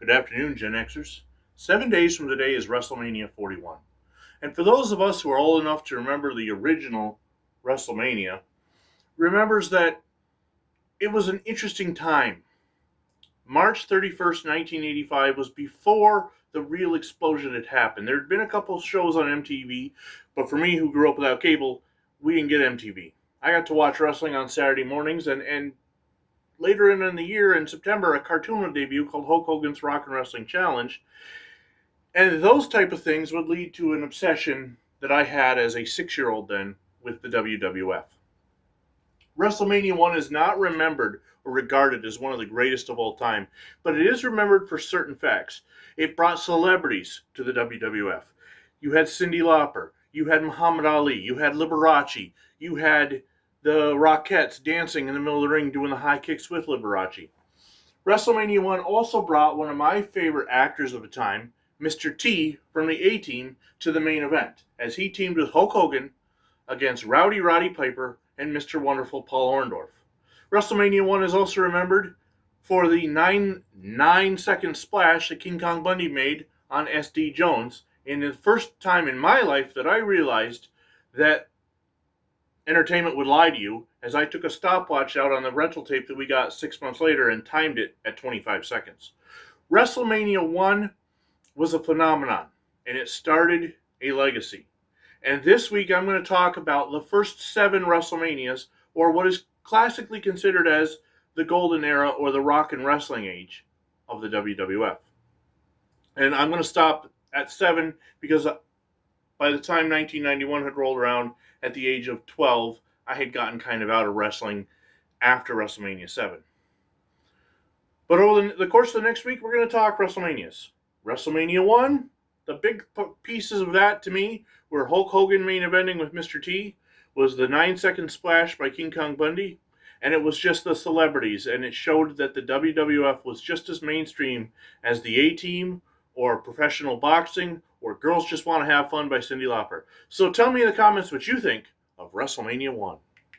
Good afternoon, Gen Xers. 7 days from today is WrestleMania 41. And for those of us who are old enough to remember the original WrestleMania, remembers that it was an interesting time. March 31st, 1985 was before the real explosion had happened. There had been a couple shows on MTV, but for me, who grew up without cable, we didn't get MTV. I got to watch wrestling on Saturday mornings, and later in the year, in September, a cartoon would debut called Hulk Hogan's Rock and Wrestling Challenge. And those type of things would lead to an obsession that I had as a 6-year-old then with the WWF. WrestleMania 1 is not remembered or regarded as one of the greatest of all time, but it is remembered for certain facts. It brought celebrities to the WWF. You had Cyndi Lauper, you had Muhammad Ali, you had Liberace, you had the Rockettes dancing in the middle of the ring doing the high kicks with Liberace. WrestleMania 1 also brought one of my favorite actors of the time, Mr. T from the A-Team, to the main event, as he teamed with Hulk Hogan against Rowdy Roddy Piper and Mr. Wonderful Paul Orndorff. WrestleMania 1 is also remembered for the 9-second splash that King Kong Bundy made on S.D. Jones, and the first time in my life that I realized that entertainment would lie to you, as I took a stopwatch out on the rental tape that we got 6 months later and timed it at 25 seconds. WrestleMania 1 was a phenomenon, and it started a legacy. And this week I'm going to talk about the first 7 WrestleManias, or what is classically considered as the golden era or the rock and wrestling age of the WWF. And I'm going to stop at 7 because by the time 1991 had rolled around, at the age of 12, I had gotten kind of out of wrestling after WrestleMania 7. But over the course of the next week, we're going to talk WrestleManias. WrestleMania 1, the big pieces of that to me were Hulk Hogan main eventing with Mr. T, was the 9-second splash by King Kong Bundy, and it was just the celebrities, and it showed that the WWF was just as mainstream as the A-Team or professional boxing or Girls Just Want to Have Fun by Cyndi Lauper. So tell me in the comments what you think of WrestleMania 1.